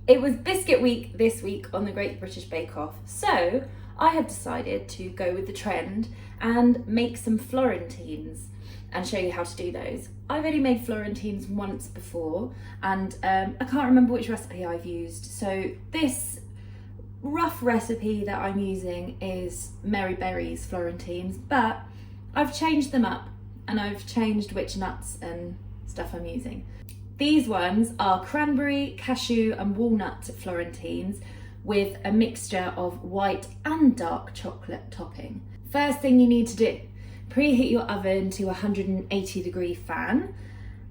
It was Biscuit Week this week on the Great British Bake Off, so I have decided to go with the trend and make some Florentines and show you how to do those. I've only made Florentines once before, and I can't remember which recipe I've used, so this rough recipe that I'm using is Mary Berry's Florentines, but I've changed them up and I've changed which nuts and stuff I'm using. These ones are cranberry, cashew and walnut Florentines with a mixture of white and dark chocolate topping. First thing you need to do, preheat your oven to 180-degree fan,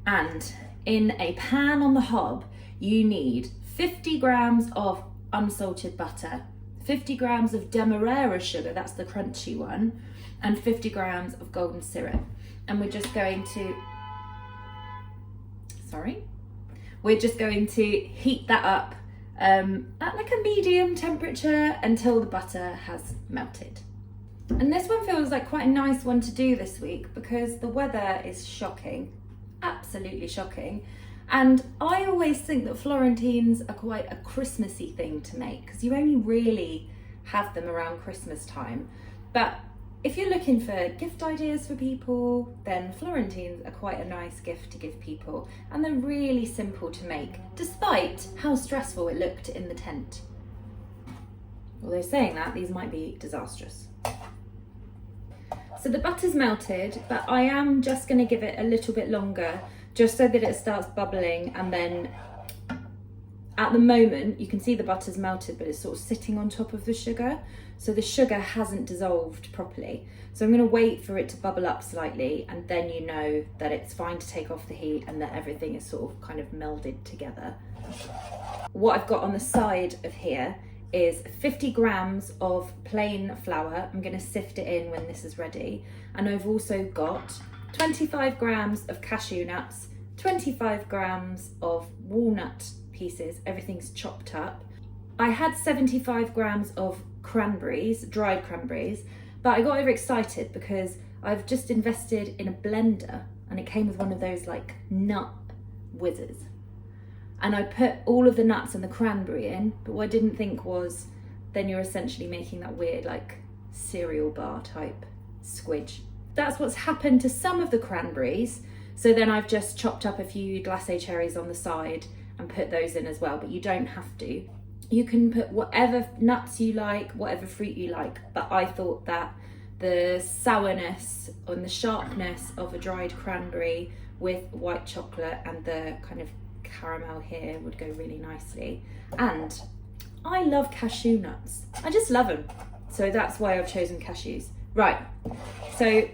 and in a pan on the hob you need 50 grams of unsalted butter, 50 grams of demerara sugar, that's the crunchy one, and 50 grams of golden syrup. And we're just going to heat that up at like a medium temperature until the butter has melted. And this one feels like quite a nice one to do this week because the weather is shocking, absolutely shocking. And I always think that Florentines are quite a Christmassy thing to make because you only really have them around Christmas time. But if you're looking for gift ideas for people, then Florentines are quite a nice gift to give people, and they're really simple to make, despite how stressful it looked in the tent. Although saying that, these might be disastrous. So the butter's melted, but I am just going to give it a little bit longer, just so that it starts bubbling, and then at the moment you can see the butter's melted, but it's sort of sitting on top of the sugar. So the sugar hasn't dissolved properly. So I'm going to wait for it to bubble up slightly, and then you know that it's fine to take off the heat and that everything is sort of kind of melded together. What I've got on the side of here is 50 grams of plain flour. I'm going to sift it in when this is ready. And I've also got 25 grams of cashew nuts, 25 grams of walnut pieces, everything's chopped up. I had 75 grams of cranberries, dried cranberries, but I got overexcited because I've just invested in a blender and it came with one of those like nut whizzers. And I put all of the nuts and the cranberry in, but what I didn't think was then you're essentially making that weird like cereal bar type squidge. That's what's happened to some of the cranberries. So then I've just chopped up a few glace cherries on the side and put those in as well, but you don't have to. You can put whatever nuts you like, whatever fruit you like, but I thought that the sourness and the sharpness of a dried cranberry with white chocolate and the kind of caramel here would go really nicely. And I love cashew nuts. I just love them. So that's why I've chosen cashews. Right, so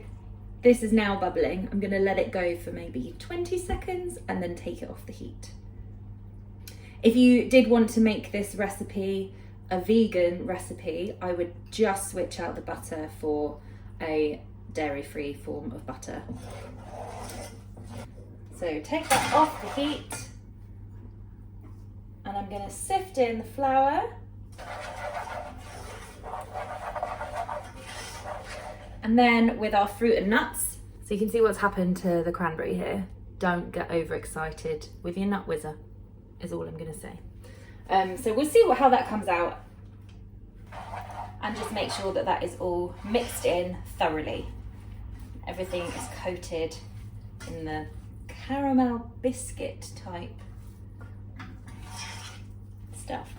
this is now bubbling. I'm gonna let it go for maybe 20 seconds and then take it off the heat. If you did want to make this recipe a vegan recipe, I would just switch out the butter for a dairy-free form of butter. So take that off the heat, and I'm going to sift in the flour. And then with our fruit and nuts, so you can see what's happened to the cranberry here. Don't get overexcited with your nut whizzer, is all I'm going to say. So we'll see how that comes out, and just make sure that that is all mixed in thoroughly. Everything is coated in the caramel biscuit type stuff.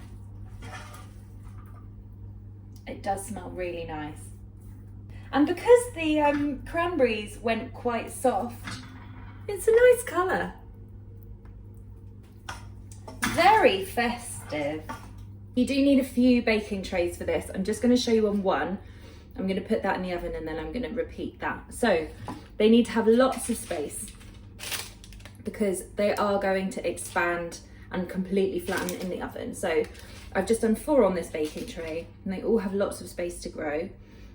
It does smell really nice. And because the cranberries went quite soft, it's a nice colour. Very festive. You do need a few baking trays for this. I'm just going to show you on one. I'm going to put that in the oven and then I'm going to repeat that. So they need to have lots of space because they are going to expand and completely flatten in the oven. So I've just done 4 on this baking tray and they all have lots of space to grow.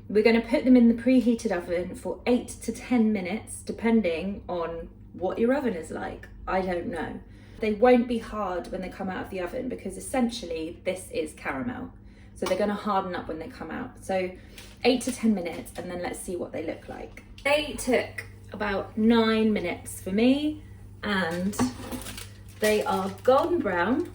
We're going to put them in the preheated oven for 8 to 10 minutes, depending on what your oven is like. I don't know. They won't be hard when they come out of the oven because essentially this is caramel. So they're going to harden up when they come out. So 8 to 10 minutes and then let's see what they look like. They took about 9 minutes for me and they are golden brown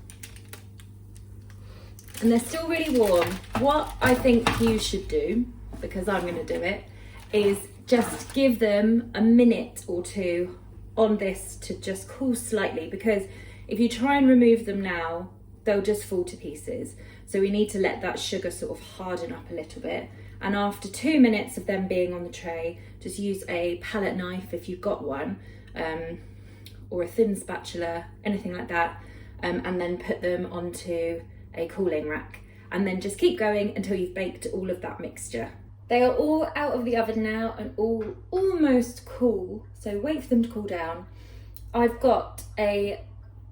and they're still really warm. What I think you should do, because I'm going to do it, is just give them a minute or two on this to just cool slightly, because if you try and remove them now, they'll just fall to pieces. So we need to let that sugar sort of harden up a little bit. And after 2 minutes of them being on the tray, just use a palette knife if you've got one, or a thin spatula, anything like that, and then put them onto a cooling rack. And then just keep going until you've baked all of that mixture. They are all out of the oven now and all almost cool, so wait for them to cool down. I've got a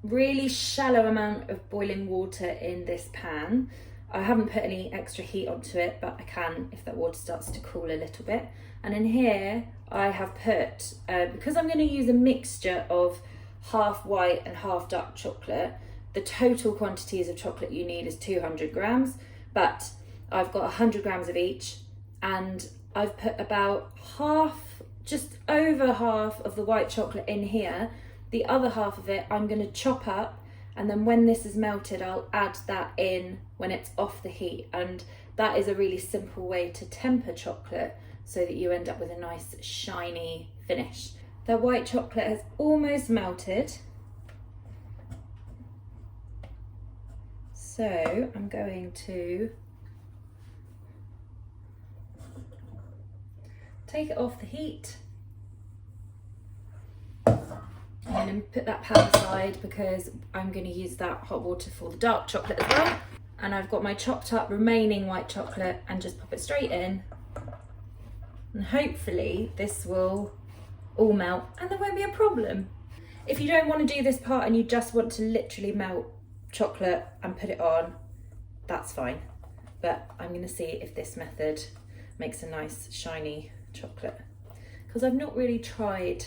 really shallow amount of boiling water in this pan. I haven't put any extra heat onto it, but I can if that water starts to cool a little bit. And in here I have put, because I'm going to use a mixture of half white and half dark chocolate, the total quantities of chocolate you need is 200 grams, but I've got 100 grams of each, and I've put about half, just over half of the white chocolate in here. The other half of it I'm going to chop up, and then when this is melted I'll add that in when it's off the heat. And that is a really simple way to temper chocolate so that you end up with a nice shiny finish. The white chocolate has almost melted, so I'm going to take it off the heat and then put that pan aside, because I'm going to use that hot water for the dark chocolate as well. And I've got my chopped up remaining white chocolate, and just pop it straight in, and hopefully this will all melt and there won't be a problem. If you don't want to do this part and you just want to literally melt chocolate and put it on, that's fine, but I'm going to see if this method makes a nice shiny chocolate, because I've not really tried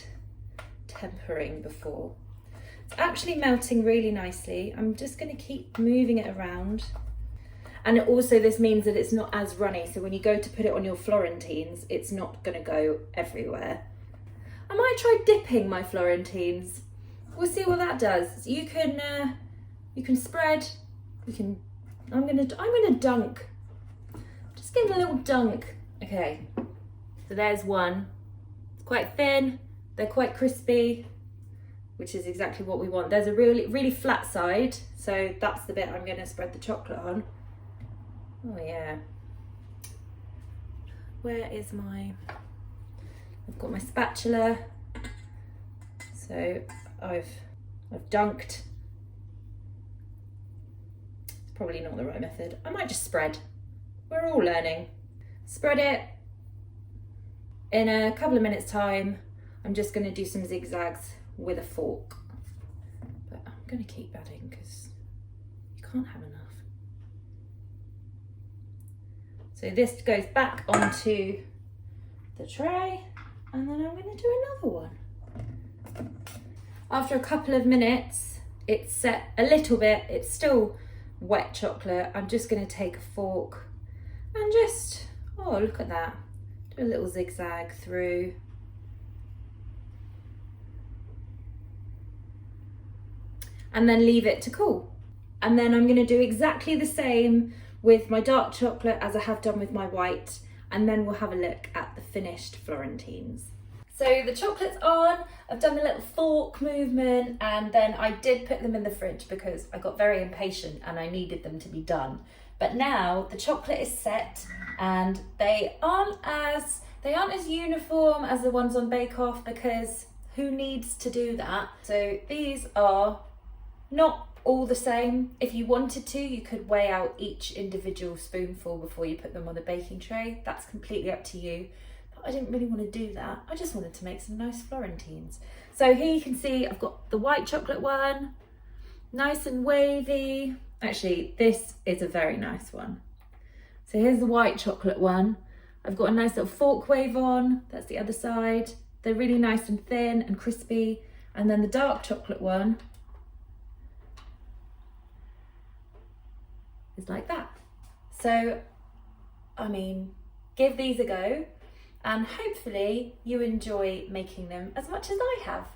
tempering before. It's actually melting really nicely. I'm just going to keep moving it around, and also this means that it's not as runny, so when you go to put it on your Florentines, it's not going to go everywhere. I might try dipping my Florentines. We'll see what that does. You can spread. I'm gonna dunk. Just give it a little dunk. Okay. So there's one. It's quite thin. They're quite crispy, which is exactly what we want. There's a really flat side, so that's the bit I'm gonna spread the chocolate on. Oh yeah. Where is my? I've got my spatula, so I've dunked. It's probably not the right method. I might just spread. We're all learning. Spread it. In a couple of minutes time, I'm just going to do some zigzags with a fork. But I'm going to keep adding because you can't have enough. So this goes back onto the tray. And then I'm going to do another one. After a couple of minutes, it's set a little bit. It's still wet chocolate. I'm just going to take a fork and just, oh, look at that. Do a little zigzag through. And then leave it to cool. And then I'm going to do exactly the same with my dark chocolate as I have done with my white. And then we'll have a look at the finished Florentines. So the chocolate's on, I've done the little fork movement, and then I did put them in the fridge because I got very impatient and I needed them to be done. But now the chocolate is set, and they aren't as uniform as the ones on Bake Off, because who needs to do that? So these are not all the same. If you wanted to, you could weigh out each individual spoonful before you put them on the baking tray. That's completely up to you. But I didn't really want to do that. I just wanted to make some nice Florentines. So here you can see I've got the white chocolate one, nice and wavy. Actually, this is a very nice one. So here's the white chocolate one. I've got a nice little fork wave on. That's the other side. They're really nice and thin and crispy. And then the dark chocolate one is like that. So, I mean, give these a go, and hopefully you enjoy making them as much as I have.